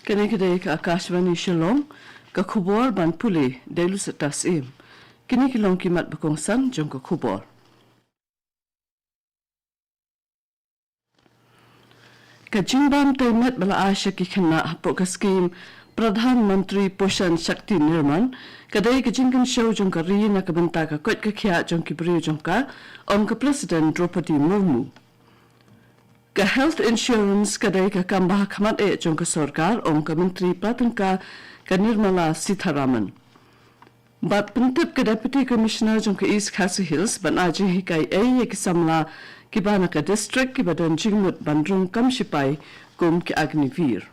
Kani kedai ke Akashvani Shillong, ke khubor ban puli dailu setas im. Kini kilong kimat berkongsan jong ke khubor. Kajimbam taimat bala Asya ki kena hapok ke skim Pradhan Mantri Poshan Shakti Nirman, kadai kejingkan show jong ke ri na kebenta ka kot ke kia jong ki beri jong ka, ke Presiden Draupadi Murmu. Ke health insurance kadai ke kambah khamat jong ke sorkar ke Menteri Pratengka ke Nirmala Sitharaman. Bat pentip ke Deputy Commissioner jong ke East Khasi Hills ban aji hikai ye ke samla ki bana ke district ki badan jingmut bandrung kamshipai kum ki Agnivir.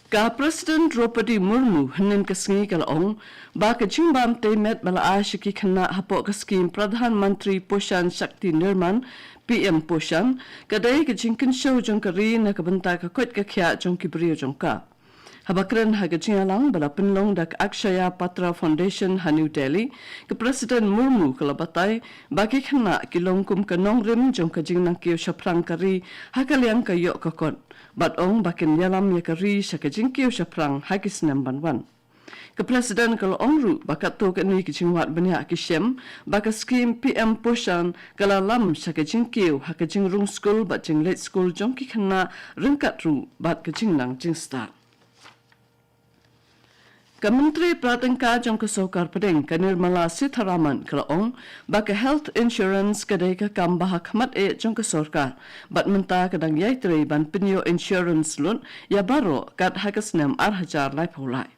Ka Presiden Draupadi Murmu hanin kasngi kalong ba ka jingbam temet bala ashiki khana hapok ka skim Pradhan Mantri Poshan Shakti Nirman PM Poshan kadai ka jingkin show jong ka ri na ka banta ka kot ka khya jong ki brio jong ka habakran ha ka jingalang bala pinlong dak Akshaya Patra Foundation ha New Delhi ka Presiden Murmu kala batai ba ki khana kilong kum ka nongrim jong ka jingnang ki shaprang ka ri ha ka liang ka yo ka kon bat bakin yalam ya kari syaka jingkiu syaprang hagis namban wan. Ke Presiden kalau ru bakat tu ke ni kicingwat banyak kisem baka skim PM Poshan kala lam syaka jingkiu haka jingrung school bat jing late school jong ki kena rengkat ru bat ke jingnang jing start. Ke Menteri Pratengka jong ke Sokar Pedeng ke Nirmala Sitharaman kalaong baka health insurance kadai ke kambah khmat jong ke sorkar bat menta kadang yai tri ban pinyo insurance lun ya baro kat hakasnam arhajar lai pholai.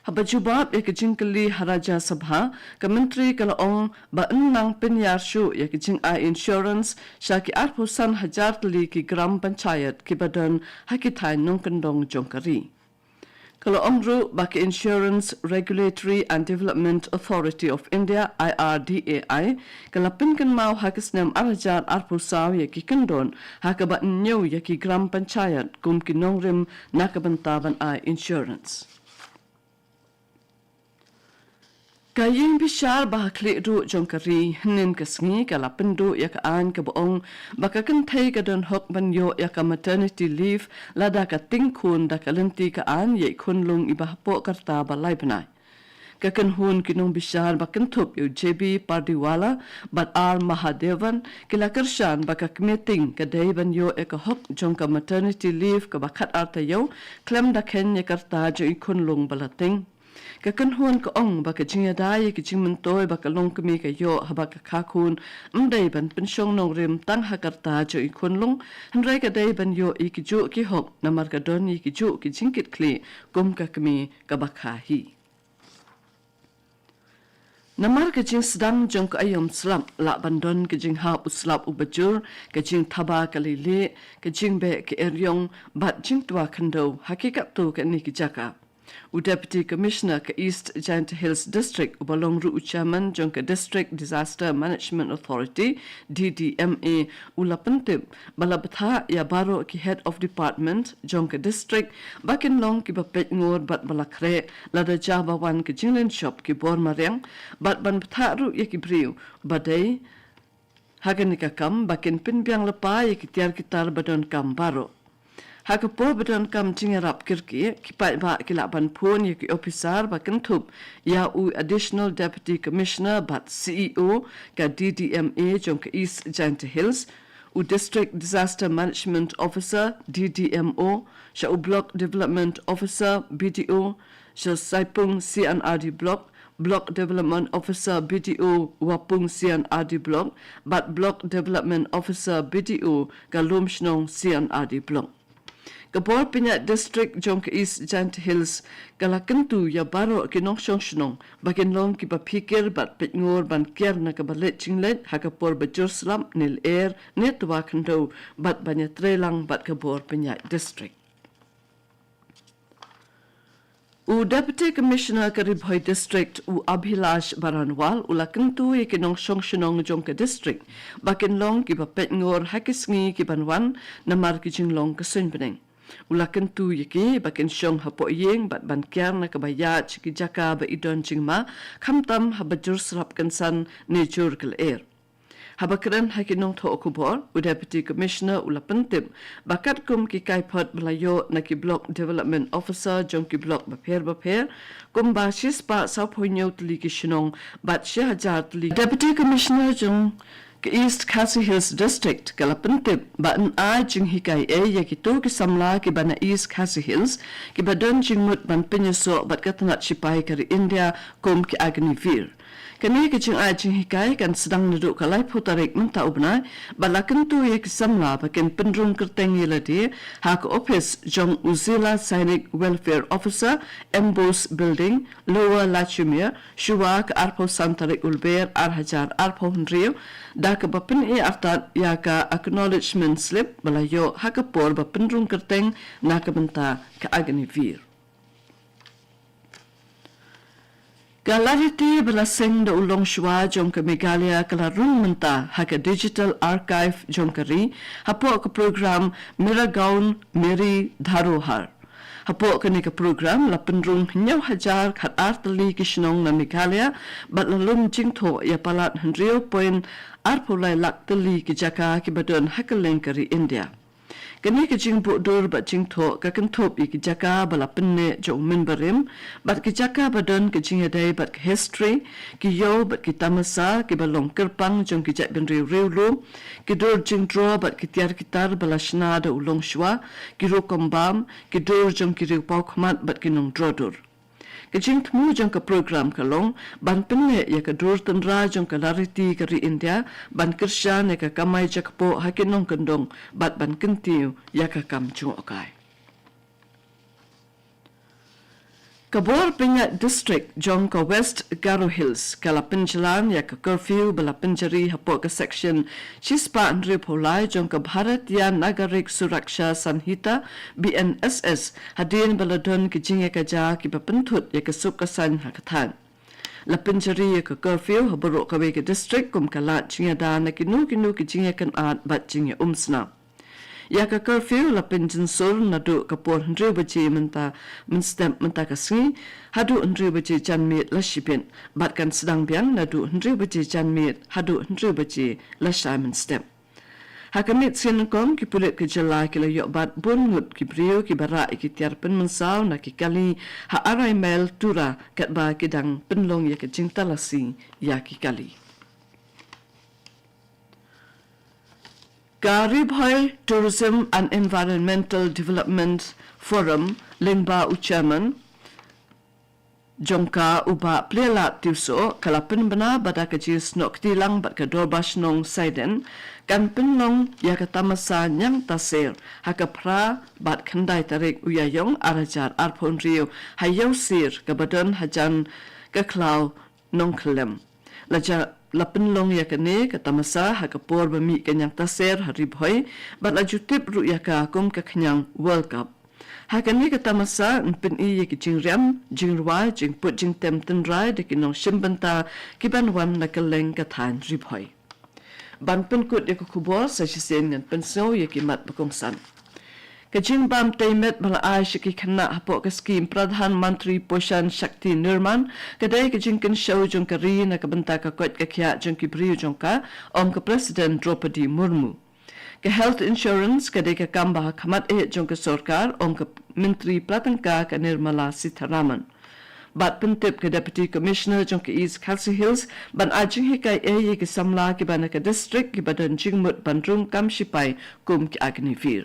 Haba jubab ke jingkeli haraja sabha ke Menteri kalaong ba nang pinyar shu ke jing ai insurance syaki arpusan hajar teli ki gram panchayat ki badan hakitai nong kendong jong kari. Kalau ru baki Insurance Regulatory and Development Authority of India IRDAI kalau pinkan mau hakisnam arjar arpusaw yaki kendon hakabat nyew yaki gram panchayat kum kinongrim nakabantaban I insurance. Kaying bishar bahakli ru jongkari hinin kasngi kala pendu yak an ke boong baka kentai ka don hok ban yo yak maternity leave lada ka tingkun da kalenti ka an ye kunlung ibahpo karta balai banai ka kan hun kinong bishar bakan thup yu JB Pardiwala bat R Mahadevan kila kershan baka meeting ka dai ban yo ek hok jongka maternity leave ka bakat arta yo klem da ken ye karta jo kunlung balating ka kanhuan ka ong baka jingadai ki jingmentoy baka long kami ka yo habaka khakun mdai ban pensyong nong rim tang hakarta jo ikunlong hanrai ka dai ban yo ikiju ki hok namar ka don ikiju ki jingkit kli kum ka kami ka bakha hi namar ka jing sedang jong ka ayom slap la bandon ka jing ha uslap ubajur ka jing thaba ka lile ka jing be ka eryong bat jing twa khando hakikat tu ka ni ki jaka Deputy Commissioner ke East Giant Hills District ubalong ru chairman jong ke District Disaster Management Authority DDMA ulapentip balabatha ya baro ki Head of Department jong ke District bakin long ki bapet ngor bat balakre lada jaba wan ke jinglen shop ki bor mariang bat ban batha ru ya ki briu badai haganika kam bakin pinbiang lepa ya ki tiar kitar badon kam baro Hakapo badan kam jingarap kirki kipat ba kilaban pun yaki officer bakan thup ya u additional deputy commissioner bat CEO ka DDMA jong ka East Giant Hills u district disaster management officer DDMO sha u block development officer BDO sha Saipung CNRD block development officer BDO Wapung CNRD block bat block development officer BDO ka Lumshnong CNRD block Kabor pinya district jong ke East Giant Hills kala kentu ya baro kinong shnong bakin long ki pikir bat pitngor ban kier na kabalet chinglet hakapor bajur slam nil air netwa kendo bat banya trelang bat kabor pinya district U Deputy Commissioner Karibhoy District U Abhilash Baranwal ula kentu kinong shnong jong ke district bakin long ki pitngor hakisngi ki banwan namar ki jinglong kasunbeneng Ulakan tu yaki bakin syong hapo yeng bat ban kiar na kabaya chiki jaka ba idon chingma kamtam habajur serap kansan nejur kel air. Habakaran hakinong to okubor, u Deputy Commissioner ulapentip, bakat kum ki kaipot belayo na ki Block Development Officer jong ki Block baper, kum ba shispa sa ponyo tuli ki Shillong, bat hajar tuli. Deputy Commissioner jong East Khasi Hills District kalapentip baan a jing hikai ya kito ki samla ki bana East Khasi Hills ki badon jingmut ban penyeso bat katanat sipai kari India kum ki agnivir. Kani ki jing a jing hikai kan sedang duduk kalai putarik menta ubna balakan tu ya ki samla baken pendrung kerteng yeladi hak office jong Uzila Sainik Welfare Officer Embos Building Lower Lachumir Shuwak Arpo Santarik Ulber Arhajar Arpo Hundrio dak bapin after yaka acknowledgement slip balayo hakapor bapendrung kerteng nakabenta ka agnivir. Galariti belaseng da ulong shwa jong ke Megalia kalarung menta haka digital archive jong kari hapo ke program Miragaun Miri Dharohar. Hapo kani ke program la pendrung nyau hajar khat artali kishnong na Megalia bat lalum jingtho ya palat 100 point arpolai lak tali ki jaka ki badon hakaleng kari India. Kani ke jing dur bat jing tho ka kan thop ki jaka bala penne jong min barim bat ki jaka badon ke jing adai bat ke history ki yo bat ki tamasa ki balong kerpang jong ki jat ben riu lu ki dur jing dro bat ki tiar kitar bala shna da ulong shwa ki ro kombam ki dur jong ki riu pau khmat bat ki nong dro dur. Kajing temu jong ka program kalong ban penne ya ka dur tenra jong ka lariti kari India ban kersya ne ka kamai jakpo hakinong kendong bat ban kentiu ya ka kam chung okai. Kabor Pingat District jong ka West Garo Hills kala penjalan ya ka curfew bala penjari hapo ka section Chispa Andre Polai jong ka Bharatiya Nagarik Suraksha Sanhita BNSS hadin baladon ki jinga ka ja ki bapentut ya ka sukasan hakatan. La penjari ya ka curfew haboro ka we ka district kum kala jinga da na kinu ki jinga kan at bat jinga umsna. Ya ka curfew la penjin sol na do kapor 100 baje menta kasngi hadu 100 baje janmit la shipin bat kan sedang biang na do 100 baje janmit hadu 100 baje la shaman step hakamit sin kom ki pulit ke jala ki la yok bat bun ngut ki brio ki bara ki tiar pen mensau na ki kali ha arai mel tura kat ba ki dang penlong ya ke jingtalasi ya ki kali. Garibhai Tourism and Environmental Development Forum Lingba Chairman Jongka uba plela tiuso kalapin bana bada kaji snok tilang bat kadorbas nong saiden kan penlong ya katamasa nyang tasir hakapra bat khandai tarik uyayong arajar arpon rio hayaw sir kabadon hajan kaklau nong klem laja lapenlong ya kene katamasa hakapor bami kanyang taser haribhoy bat ajutip ru ya ka kum ka khanyang World Cup hakani katamasa pen i ye ki jingrem jingrwa jingput jingtem tenrai de kinong shimbanta kiban wan nakaleng ka than ribhoy ban pen kut ye kubor sa sisen ngan penso ye ki mat bakongsan Kajing bam taimet bala aishiki khana hapo ka scheme Pradhan Mantri Poshan Shakti Nirman kadai kajing kan show jong kari na kabanta ka kot ka kya jong ki brio jong ka om ka President Draupadi Murmu ka health insurance kadai ka kamba khamat jong ka sarkar om ka Mantri Pratanka ka Nirmala Sitharaman bat pentip ke Deputy Commissioner jong ke East Khasi Hills ban ajing hikai ye ke samla ke ban ka district ke badan jingmut bandrung kam sipai kum ki agnivir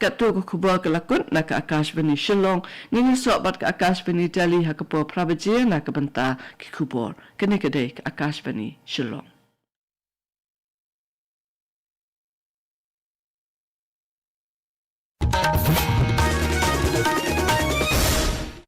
kato ko khubor ka lakun na ka Akashvani Shillong nini so bat ka Akashvani Delhi hakapo prabaje na ka banta ki khubor kene ka dei ka Akashvani Shillong